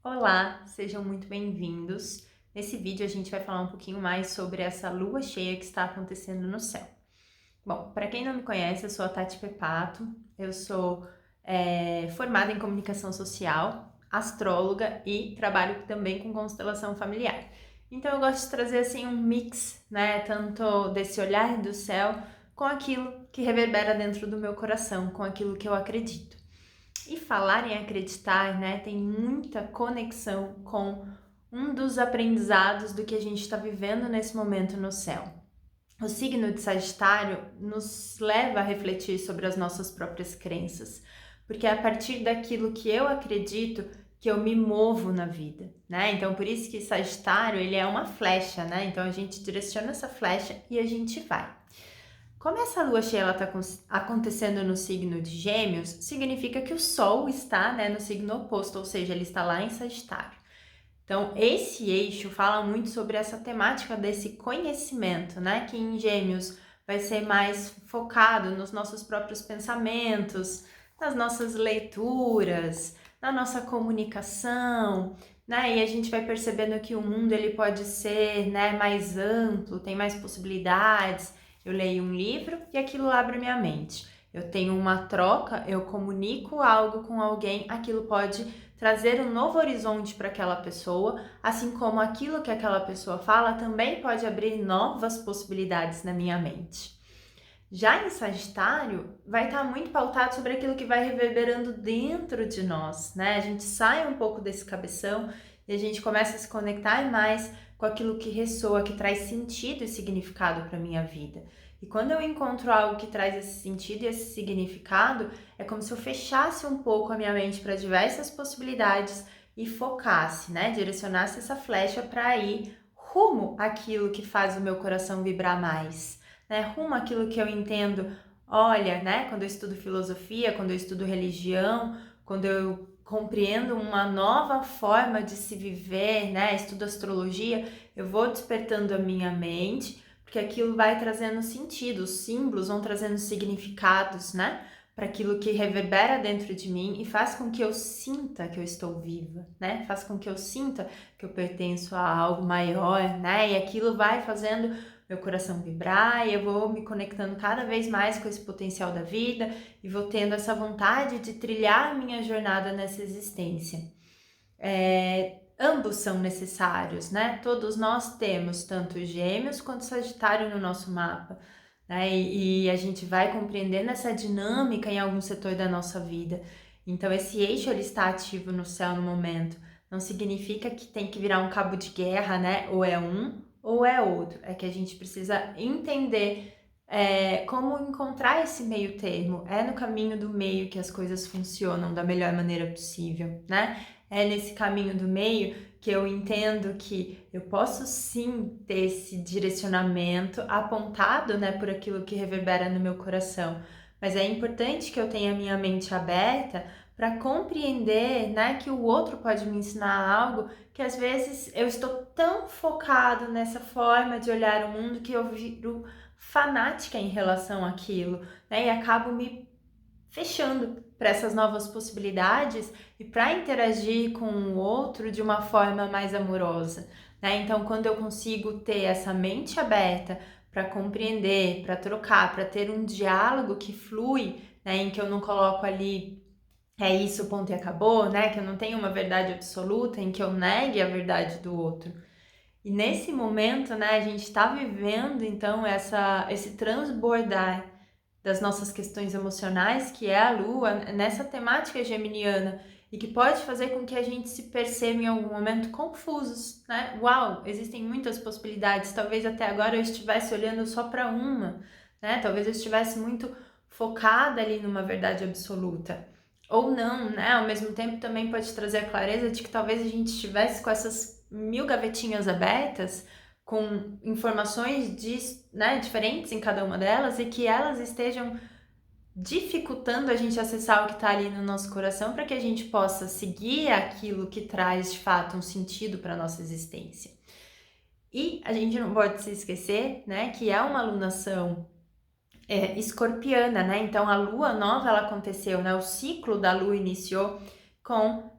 Olá, sejam muito bem-vindos. Nesse vídeo a gente vai falar um pouquinho mais sobre essa lua cheia que está acontecendo no céu. Bom, para quem não me conhece, eu sou a Tati Pepato, eu sou formada em comunicação social, astróloga e trabalho também com constelação familiar. Então eu gosto de trazer assim um mix, né, tanto desse olhar do céu com aquilo que reverbera dentro do meu coração, com aquilo que eu acredito. E falar em acreditar, né, tem muita conexão com um dos aprendizados do que a gente está vivendo nesse momento no céu. O signo de Sagitário nos leva a refletir sobre as nossas próprias crenças, porque é a partir daquilo que eu acredito que eu me movo na vida, né? Então, por isso que Sagitário, ele é uma flecha, né? Então, a gente direciona essa flecha e a gente vai. Como essa lua cheia está acontecendo no signo de Gêmeos, significa que o Sol está, né, no signo oposto, ou seja, ele está lá em Sagitário. Então, esse eixo fala muito sobre essa temática desse conhecimento, né, que em Gêmeos vai ser mais focado nos nossos próprios pensamentos, nas nossas leituras, na nossa comunicação, né, e a gente vai percebendo que o mundo ele pode ser, né, mais amplo, tem mais possibilidades. Eu leio um livro e aquilo abre minha mente. Eu tenho uma troca, eu comunico algo com alguém, aquilo pode trazer um novo horizonte para aquela pessoa, assim como aquilo que aquela pessoa fala também pode abrir novas possibilidades na minha mente. Já em Sagitário, vai estar muito pautado sobre aquilo que vai reverberando dentro de nós, né? A gente sai um pouco desse cabeção e a gente começa a se conectar mais com aquilo que ressoa, que traz sentido e significado para minha vida. E quando eu encontro algo que traz esse sentido e esse significado, é como se eu fechasse um pouco a minha mente para diversas possibilidades e focasse, né? Direcionasse essa flecha para ir rumo àquilo que faz o meu coração vibrar mais, né? Rumo àquilo que eu entendo. Olha, né? Quando eu estudo filosofia, quando eu estudo religião, quando eu compreendo uma nova forma de se viver, né? Estudo astrologia, eu vou despertando a minha mente, porque aquilo vai trazendo sentido, os símbolos vão trazendo significados, né? Para aquilo que reverbera dentro de mim e faz com que eu sinta que eu estou viva, né? Faz com que eu sinta que eu pertenço a algo maior, né? E aquilo vai fazendo meu coração vibrar e eu vou me conectando cada vez mais com esse potencial da vida e vou tendo essa vontade de trilhar a minha jornada nessa existência. Ambos são necessários, né? Todos nós temos tanto Gêmeos quanto Sagitário no nosso mapa, né? E a gente vai compreendendo essa dinâmica em algum setor da nossa vida. Então, esse eixo ele está ativo no céu no momento. Não significa que tem que virar um cabo de guerra, né? Ou é um ou é outro. É que a gente precisa entender como encontrar esse meio termo. É no caminho do meio que as coisas funcionam da melhor maneira possível, né? É nesse caminho do meio que eu entendo que eu posso sim ter esse direcionamento apontado, né, por aquilo que reverbera no meu coração. Mas é importante que eu tenha a minha mente aberta para compreender, né, que o outro pode me ensinar algo que às vezes eu estou tão focado nessa forma de olhar o mundo que eu viro fanática em relação àquilo, né, e acabo me fechando para essas novas possibilidades e para interagir com o outro de uma forma mais amorosa, né? Então, quando eu consigo ter essa mente aberta para compreender, para trocar, para ter um diálogo que flui, né, em que eu não coloco ali é isso, ponto e acabou, né? Que eu não tenho uma verdade absoluta, em que eu negue a verdade do outro. E nesse momento, né, a gente está vivendo então esse transbordar das nossas questões emocionais, que é a Lua, nessa temática geminiana, e que pode fazer com que a gente se perceba em algum momento confusos, né? Uau, existem muitas possibilidades, talvez até agora eu estivesse olhando só para uma, né? Talvez eu estivesse muito focada ali numa verdade absoluta. Ou não, né? Ao mesmo tempo também pode trazer a clareza de que talvez a gente estivesse com essas mil gavetinhas abertas, com informações né, diferentes em cada uma delas e que elas estejam dificultando a gente acessar o que está ali no nosso coração para que a gente possa seguir aquilo que traz de fato um sentido para a nossa existência. E a gente não pode se esquecer, né, que é uma alunação escorpiana, né? Então a lua nova ela aconteceu, né? O ciclo da lua iniciou com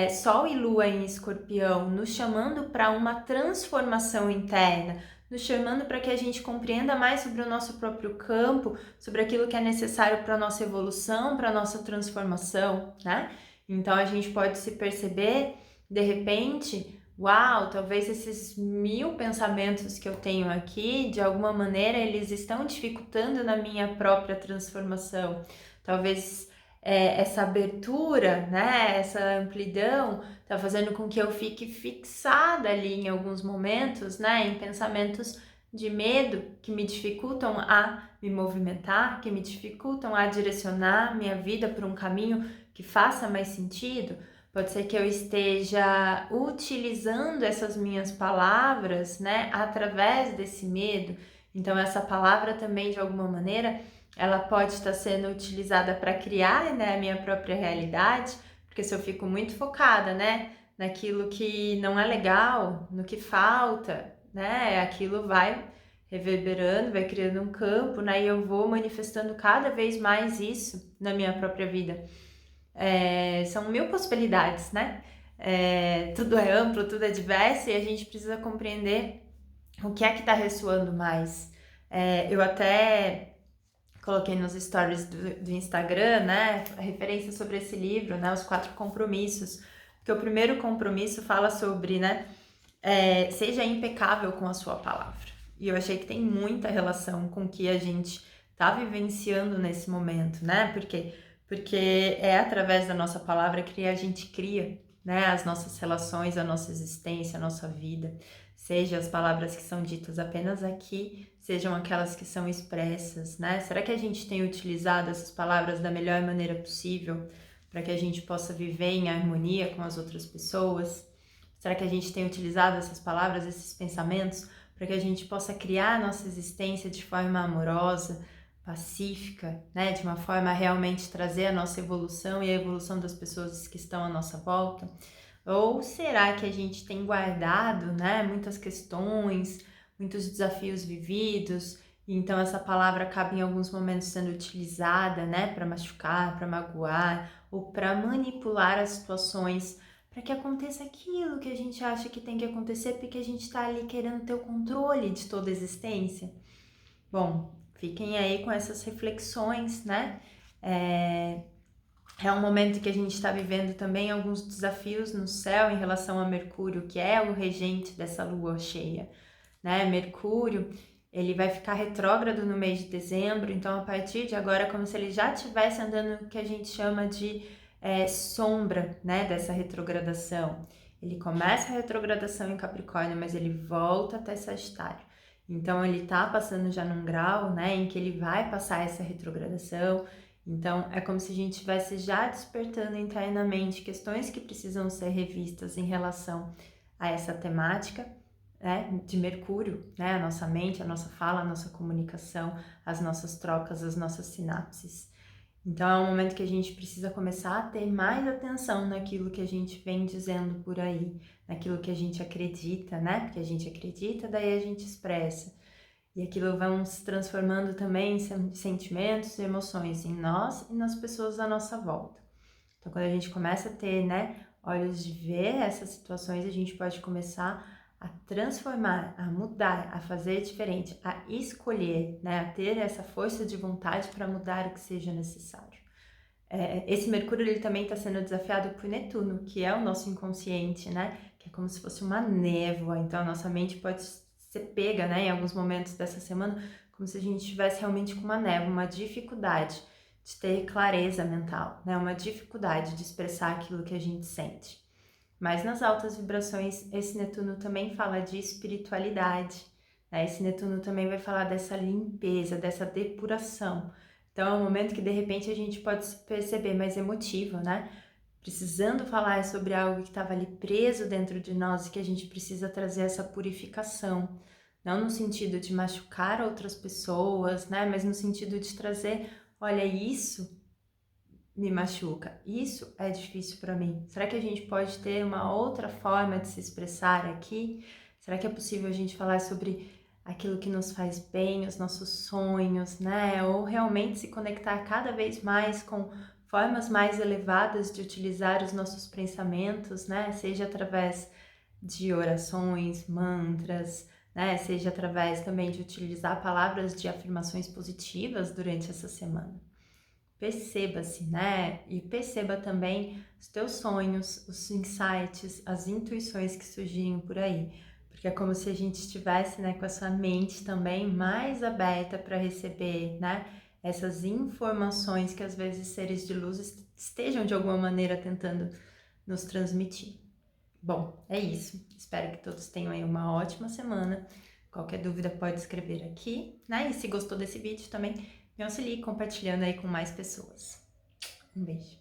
Sol e Lua em Escorpião, nos chamando para uma transformação interna, nos chamando para que a gente compreenda mais sobre o nosso próprio campo, sobre aquilo que é necessário para a nossa evolução, para a nossa transformação, né? Então a gente pode se perceber, de repente, uau, talvez esses 1000 pensamentos que eu tenho aqui, de alguma maneira, eles estão dificultando na minha própria transformação. Talvez essa abertura, né, essa amplidão, tá fazendo com que eu fique fixada ali em alguns momentos, né, em pensamentos de medo que me dificultam a me movimentar, que me dificultam a direcionar minha vida por um caminho que faça mais sentido. Pode ser que eu esteja utilizando essas minhas palavras, né, através desse medo. Então, essa palavra também, de alguma maneira, ela pode estar sendo utilizada para criar, né, a minha própria realidade, porque se eu fico muito focada, né, naquilo que não é legal, no que falta, né, aquilo vai reverberando, vai criando um campo, né, e eu vou manifestando cada vez mais isso na minha própria vida. São 1000 possibilidades, né? Tudo é amplo, tudo é diverso e a gente precisa compreender o que é que está ressoando mais. Eu até coloquei nos stories do Instagram, né, a referência sobre esse livro, né, Os 4 Compromissos, porque o primeiro compromisso fala sobre, né, seja impecável com a sua palavra. E eu achei que tem muita relação com o que a gente está vivenciando nesse momento, né, porque é através da nossa palavra que a gente cria, né, as nossas relações, a nossa existência, a nossa vida. Seja as palavras que são ditas apenas aqui, sejam aquelas que são expressas, né? Será que a gente tem utilizado essas palavras da melhor maneira possível para que a gente possa viver em harmonia com as outras pessoas? Será que a gente tem utilizado essas palavras, esses pensamentos, para que a gente possa criar a nossa existência de forma amorosa, pacífica, né? De uma forma a realmente trazer a nossa evolução e a evolução das pessoas que estão à nossa volta? Ou será que a gente tem guardado, né, muitas questões, muitos desafios vividos, e então essa palavra acaba em alguns momentos sendo utilizada, né, para machucar, para magoar, ou para manipular as situações, para que aconteça aquilo que a gente acha que tem que acontecer, porque a gente está ali querendo ter o controle de toda a existência? Bom, fiquem aí com essas reflexões, né? É um momento que a gente está vivendo também alguns desafios no céu em relação a Mercúrio, que é o regente dessa lua cheia, né? Mercúrio, ele vai ficar retrógrado no mês de dezembro, então a partir de agora é como se ele já estivesse andando no que a gente chama de sombra, né? Dessa retrogradação. Ele começa a retrogradação em Capricórnio, mas ele volta até Sagitário. Então ele tá passando já num grau, né, em que ele vai passar essa retrogradação. Então, é como se a gente estivesse já despertando internamente questões que precisam ser revistas em relação a essa temática, né, de Mercúrio, né, a nossa mente, a nossa fala, a nossa comunicação, as nossas trocas, as nossas sinapses. Então, é um momento que a gente precisa começar a ter mais atenção naquilo que a gente vem dizendo por aí, naquilo que a gente acredita, né, porque a gente acredita, daí a gente expressa. E aquilo vão se transformando também em sentimentos e emoções em nós e nas pessoas à nossa volta. Então, quando a gente começa a ter, né, olhos de ver essas situações, a gente pode começar a transformar, a mudar, a fazer diferente, a escolher, né, a ter essa força de vontade para mudar o que seja necessário. Esse Mercúrio, ele também está sendo desafiado por Netuno, que é o nosso inconsciente, né, que é como se fosse uma névoa. Então, a nossa mente pode ser pega, né, em alguns momentos dessa semana, como se a gente estivesse realmente com uma névoa, uma dificuldade de ter clareza mental, né, uma dificuldade de expressar aquilo que a gente sente. Mas nas altas vibrações, esse Netuno também fala de espiritualidade, né? Esse Netuno também vai falar dessa limpeza, dessa depuração. Então é um momento que de repente a gente pode se perceber mais emotivo, né? Precisando falar sobre algo que estava ali preso dentro de nós e que a gente precisa trazer essa purificação. Não no sentido de machucar outras pessoas, né? Mas no sentido de trazer, olha, isso me machuca, isso é difícil para mim. Será que a gente pode ter uma outra forma de se expressar aqui? Será que é possível a gente falar sobre aquilo que nos faz bem, os nossos sonhos, né? Ou realmente se conectar cada vez mais com formas mais elevadas de utilizar os nossos pensamentos, né? Seja através de orações, mantras, né? Seja através também de utilizar palavras de afirmações positivas durante essa semana. Perceba-se, né? E perceba também os teus sonhos, os insights, as intuições que surgirem por aí. Porque é como se a gente estivesse, né, com essa mente também mais aberta para receber, né, essas informações que às vezes seres de luz estejam de alguma maneira tentando nos transmitir. Bom, é isso. Espero que todos tenham aí uma ótima semana. Qualquer dúvida pode escrever aqui, né? E se gostou desse vídeo também, me auxilie compartilhando aí com mais pessoas. Um beijo.